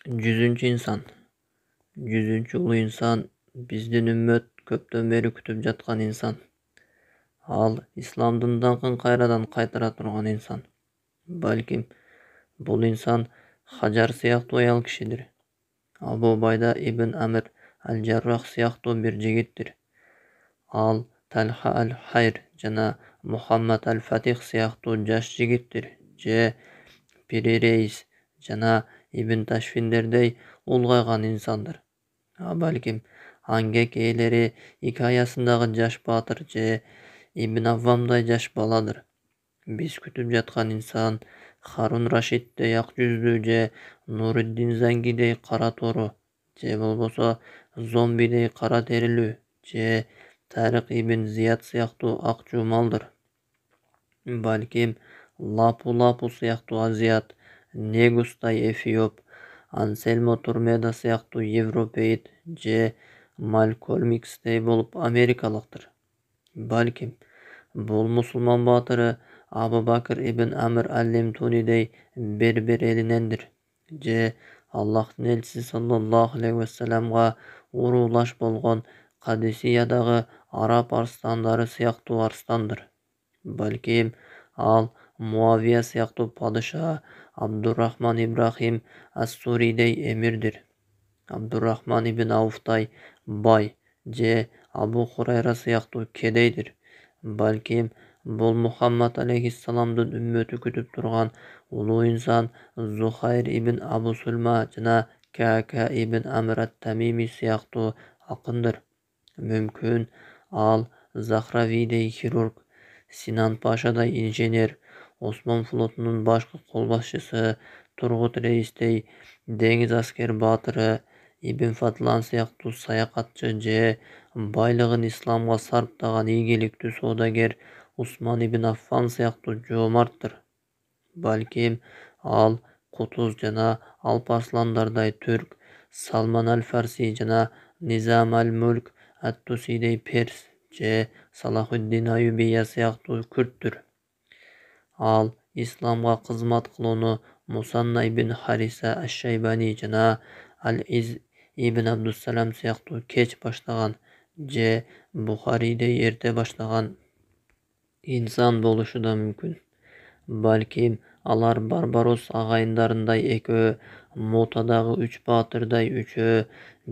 100-cü insan. 100-cü uluu insan bizdin ümmet köptөн beri kütüp жаткан insan. Ал ислам дындагын кайрадан кайтара турган insan. Балким, бул insan Хажар сыяктуу аял кишидир. Абу Убайда ибн Амир аль-Жаррах сыяктуу бир жигиттир. Ал Талха аль-Хайр жана Мухаммад аль-Фатих сыяктуу жаш жигиттир. Же Пири Рейс жана Ибн Ташфиндердей улгайган инсандыр. Балким, Аңгек ээлери икаясындагы жаш баатыр же Ибн Аввамдай жаш баладыр. Биз күтүп жаткан инсан Харун Рашиддей ак жүздүү же Нуруддин Зангидей кара тору же болбосо Зомбидей кара терилүү же Тарик ибн Зияд сыяктуу ак жумалдыр. Балким, Лапу сыяктуу азиат, Негустай эфиоп, Ансельмо Турмеда сыяктуу европеид же Малькольм Икстей болуп америкалыктыр. Балким, бул мусулман баатыры Абу Бакр ибн Амир аль-Лемтунидей Бербер элинендир. Же Аллахтын элчиси саллаллаху алейхи вассаламга уруулаш болгон Кадисиядагы араб арстандары сыяктуу арстандыр. Балким, ал Муавия сыяктуу падыша, Абдуррахман Ибрахим ас-Суридей эмирдир. Абдуррахман ибн Ауфтай бай же Абу Хурайра сыяктуу кедейдир. Балким, бул Мухаммад алейхиссаламдын үммөтү күтүп турган улуу инсан Зухайр ибн Абу Сульма жана Каака ибн Амир ат-Тамими сыяктуу акындыр. Мүмкүн ал Захравидей хирург, Синан Пашадай инженер, Осман флотунун башкы кол башчысы Тургут Рейстей деңиз аскер баатыры, Ибн Фатлан сыяктуу саякатчы же байлыгын исламга сарптаган ийгиликтүү соодагер Усман ибн Аффан сыяктуу жоомарттыр. Балким, ал Кутуз жана Алпарсландардай түрк, Салман аль-Фарси жана Низам аль-Мулк ат-Тусидей перс же Салахуддин Аюбия сыяктуу күрттүр. Ал исламга кызмат кылууну Мусанна ибн Хариса аш-Шайбани жана Аль-Из ибн Абдуссалам сыяктуу кеч баштаган же Бухаридей эрте баштаган инсан болушу да мүмкүн. Балким, алар Барбарос агайындарындай экөө, Мутадагы 3 баатырдай 3-өө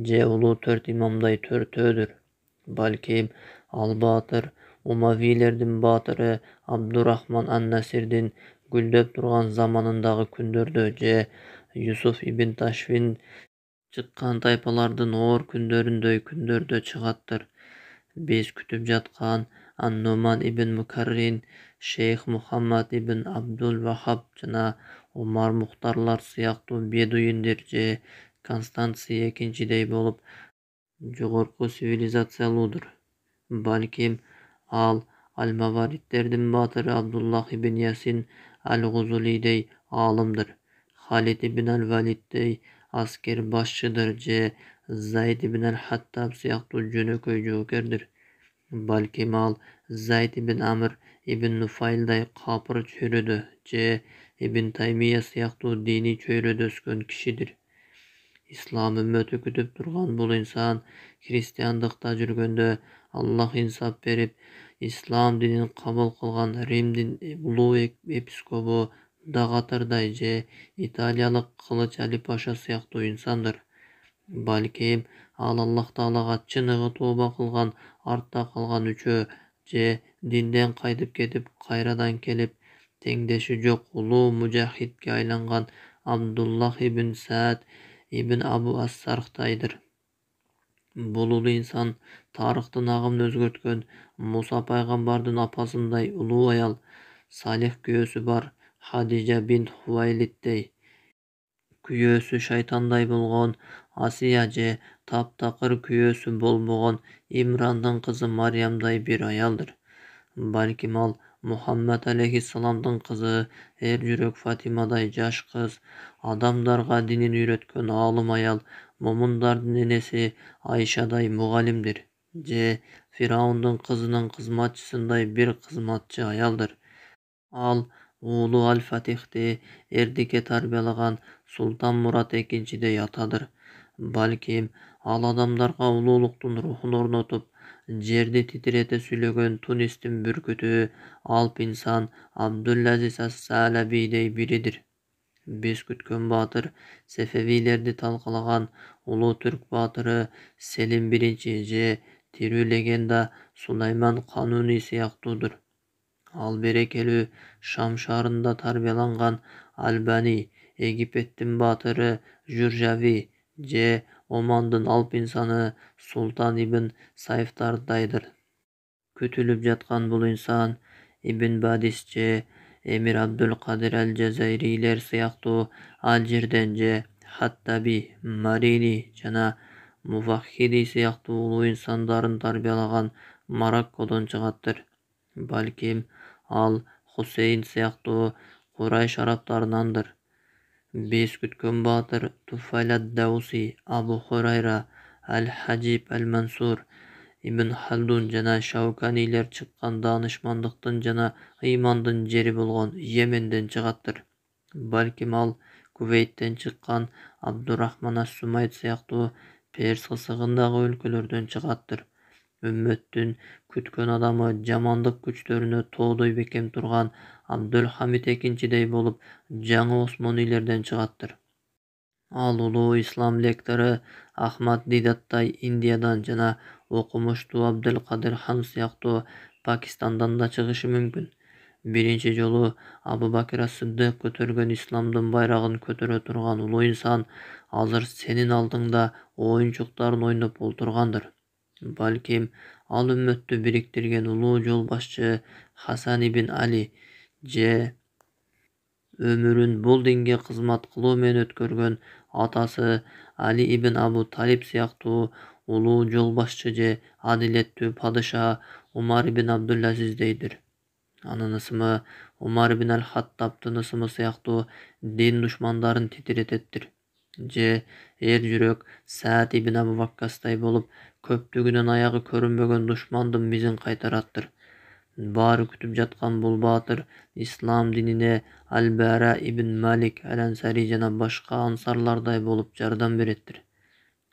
же улуу 4 имамдай 4-өөдүр. Балким, ал баатыр Умавилердин баатыры Абдуррахман ан-Насирдин гүлдөп турган заманындагы күндөрдө же Юсуф ибн Ташфин чыккан тайпалардын оор күндөрүндөй күндөрдө чыгаттыр. Биз күтүп жаткан Ан-Нуман ибн Мукаррин, Шейх Мухаммад ибн Абдул Вахаб жана Умар Мухтарлар сыяктуу бедуиндер же Констанций экинчидей болуп жогорку цивилизациялуудур. Балким, ал Аль-Мавариддердин баатыры Абдуллах ибн Ясин аль-Гузулидей аалымдыр. Халид ибн аль-Валиддей аскер башчыдыр же Зайд ибн аль-Хаттаб сыяктуу жөнөкөй жоокердир. Балким, ал Зайд ибн Амир ибн Нуфайлдай капыр чөйрөдө же Ибн Таймия сыяктуу диний чөйрөдө өскөн кишидир. Ислам үммөтү күтүп турган бул инсан христиандыкта жүргөндө Аллах инсап берип, ислам динин кабыл кылган Римдин улуу епископу Дагатырдай же италиялык Кылыч Али Паша сыяктуу инсандыр. Балким, ал Аллах Таалага чыныгы тооба кылган артта калган үчөө же динден кайтып кетип кайрадан келип теңдеши жок улуу мужахидке айланган Абдуллах ибн Саад ибн Абу ас-Сархтайдыр. Бул улуу инсан тарыхтын агымын өзгөрткөн Муса пайгамбардын апасындай улуу аял, салих күйөөсү бар Хадижа бинт Хувайлиддей, күйөөсү шайтандай болгон Асия же таптакыр күйөөсү болбогон Имрандын кызы Мариямдай бир аялдыр. Балким, ал Мухаммад алейхиссаламдын кызы, эр жүрөк Фатимадай жаш кыз, адамдарга динин үйрөткөн аалым аял, момундардын энеси Айшадай мугалимдир же Фираундун кызынын кызматчысындай бир кызматчы аялдыр. Ал уулу Аль-Фатихти эрдикке тарбиялаган Султан Мурат экинчидей атадыр. Балким ал адамдарга улуулуктун рухун орнотуп, жерди титирете сүйлөгөн Тунистин бүркүтү Алп инсан Абдулазиз ас-Саалабидей биридир. Биз күткөн баатыр Сефевилерди талкалаган улуу түрк баатыры Селим биринчи же тирүү легенда Сулайман Кануни сыяктуудур. Ал берекелүү Шам шаарында тарбияланган Альбани, Египеттин баатыры Журжави же Омандын Алп инсаны Султан ибн Сайфтардайдыр. Күтүлүп жаткан бул инсан Ибн Бадис же Эмир Абдул-Кадир аль-Жазайрилер сыяктуу Алжирден же Хаттаби, Марини жана Муфаххиди сыяктуу улуу инсандарын тарбиялаган Мароккодон чыгаттыр. Балким ал Хусейн сыяктуу Курайш араптарынандыр. Биз күткөн баатыр Туфайл ад-Дауси, Абу Хурайра, Аль-Хаджиб аль-Мансур, Ибн Халдун жана Шауканилер чыккан даанышмандыктын жана ыймандын жери болгон Йеменден чыгаттыр. Балким ал Кувейттен чыккан Абдурахман ас-Сумайт сыяктуу Перс кысыгындагы өлкөлөрдөн чыгаттыр. Үммөттүн күткөн адамы жамандык күчтөрүнө тоодой бекем турган Абдулхамид экинчидей болуп жаңы Осмонилерден чыгаттыр. Ал улуу ислам лектору Ахмад Дидаттай Индиядан жана окумуштуу Абдулкадир хан сыяктуу Пакистандан да чыгышы мүмкүн. Биринчи жолу Абу Бакыр ас-Сыддык көтөргөн исламдын байрагын көтөрө турган улуу инсан азыр сенин алдыңда оюнчуктарын ойноп олтургандыр. Балким ал үммөттү бириктирген улуу жол башчы Хасан ибн Али же өмүрүн бул динге кызмат кылуу менен өткөргөн атасы Али ибн Абу Талиб сыяктуу улуу жол башчы же адилеттүү падыша Умар ибн Абдулазиздейдир. Анын ысымы Умар ибн аль-Хаттабтын ысымы сыяктуу дин душмандарын титирететтир. Же эр жүрөк Саад ибн Абу Ваккастай болуп, көптүгүнөн аягы көрүнбөгөн душмандын мизин кайтараттыр. Баары күтүп жаткан бул баатыр ислам динине Аль-Бара ибн Малик аль-Ансари жана башка ансарлардай болуп жардам береттир.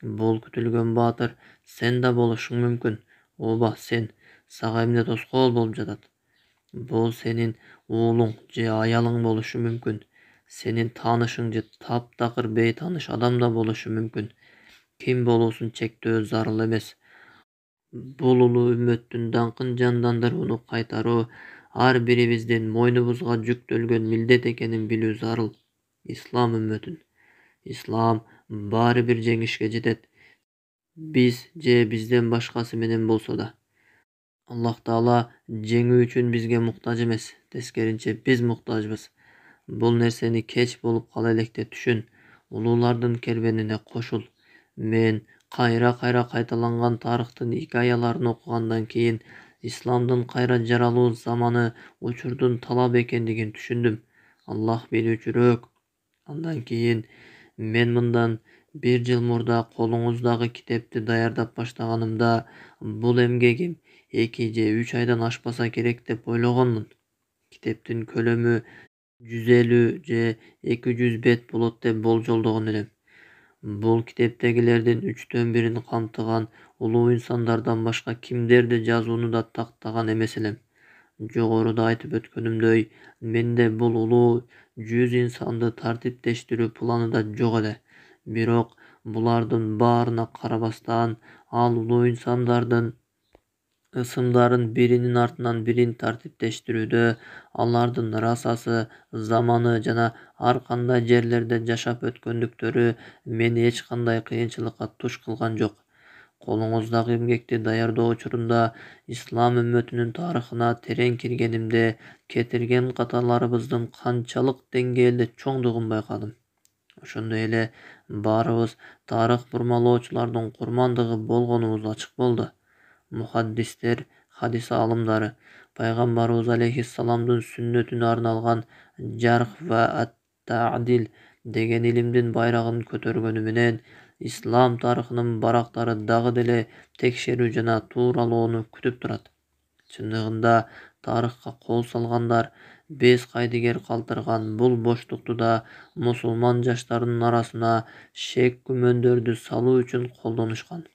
Бул күтүлгөн баатыр сен да болушуң мүмкүн. Ооба сен, сага эмне тоскоол болуп жатат? Бул сенин уулуң же аялың болушу мүмкүн. Сенин таанышың же таптакыр бейтааныш адам да болушу мүмкүн. Ким болуусун чектөө зарыл эмес. Бул улуу үммөттүн даңкын жандандырууну кайтаруу ар бирибиздин мойнубузга жүктөлгөн милдет экенин билүү зарыл. Ислам үммөтүн. Ислам баары бир жеңишке жетет. Биз же бизден башкасы менен болсо да. Аллах Таала жеңүү үчүн бизге муктаж эмес, тескеринче биз муктажбыз. Бул нерсени кеч болуп кала электе түшүн, улуулардын кербенине кошул. Мен кайра кайталанган тарыхтын икаяларын окугандан кийин исламдын кайра жаралуу заманы учурдун талабы экендигин түшүндүм. Аллах билүүчүрөөк. Андан кийин мен мындан 1 жыл мурда колуңуздагы китепти даярдап баштаганымда бул эмгегим 2 же 3 айдан ашпаса керек деп ойлогонмун. Китептин көлөмү 150 же 200 бет болот деп болжолдогон элем. Бул китептегилердин 3/1 камтыган улуу инсандардан башка кимдерди жазууну да тактаган эмес элем. Жогоруда айтып өткөнүмдөй, менде бул улуу 100 инсанды тартиптештирүү планы да жок эле. Бирок булардын баарына карабастан, ал улуу инсандардын ысымдарын биринин артынан бирин тартиптештирүүдө, алардын расасы, заманы жана ар кандай жерлерде жашап өткөндүктөрү мени эч кандай кыйынчылыкка туш кылган жок. Колуңуздагы эмгекти даярдоо учурунда ислам үммөтүнүн тарыхына терең киргенимде кетирген каталарыбыздын канчалык деңгээлде чоңдугун байкадым. Ошондой эле баарыбыз тарых бурмалоочулардын курмандыгы болгонубуз ачык болду. Мухаддистер, хадис алымдары пайгамбарыбыз алейхиссаламдын сүннөтүнө арналган жарх ва ат-таъдил деген илимдин байрагын көтөргөнү менен ислам тарыхынын барактары дагы деле текшерүү жана тууралоону күтүп турат. Чындыгында тарыхка кол салгандар бес кайдыгер калтырган бул боштукту да мусулман жаштарынын арасына шек күмөндөрдү салуу үчүн колдонушкан.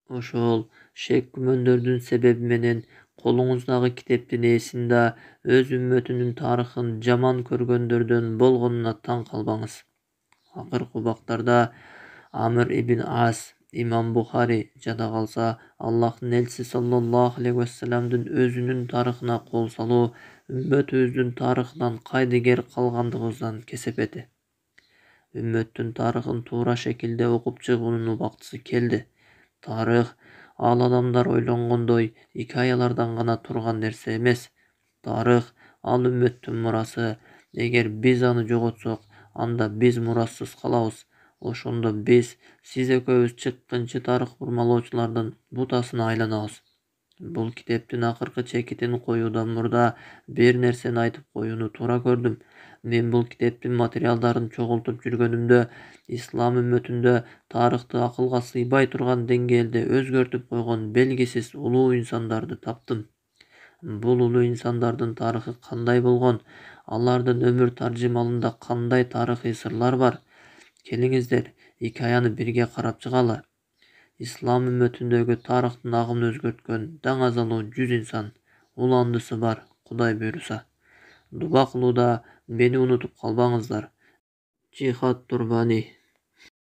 Ошол шек-күмөндөрдүн себеби менен колуңуздагы китептин ээсин да өз үммөтүнүн тарыхын жаман көргөндөрдөн болгонуна таң калбаңыз. Акыркы убактарда Амр ибн Ас, Имам Бухари жада калса, Аллахтын элчиси саллаллаху алейхи вассаламдын өзүнүн тарыхына кол салуу үммөтүбүздүн тарыхынан кайдыгер калгандыгыбыздан кесепети. Үммөттүн тарыхын туура шекилде окуп чыгуунун убактысы келди. Тарых ал адамдар ойлонгондой хикаялардан гана турган нерсе эмес. Тарых ал үммөттүн мурасы. Эгер биз аны жоготсок, анда биз мурассыз калабыз. Ошондо биз, сиз экөөбүз чыккынчы тарых бурмалоочулардын бутасына айланабыз. Бул китептин акыркы чекитин коюудан мурда бир нерсени айтып коюуну туура көрдүм. Мен бул китептин материалдарын чогултуп жүргөнүмдө ислам үммөтүндө тарыхты акылга сыйбай турган деңгээлде өзгөртүп койгон белгисиз улуу инсандарды таптым. Бул улуу инсандардын тарыхы кандай болгон, алардын өмүр таржымалында кандай тарыхый сырлар бар? Келиңиздер, хикаяны бирге карап чыгалы. Ислам үммөтүндөгү тарыхтын агымын өзгөрткөн даңазалуу 100 инсан, уландысы бар, Кудай буйруса. Дуба кылууда мени унутуп калбаңыздар. Жихад Турбани.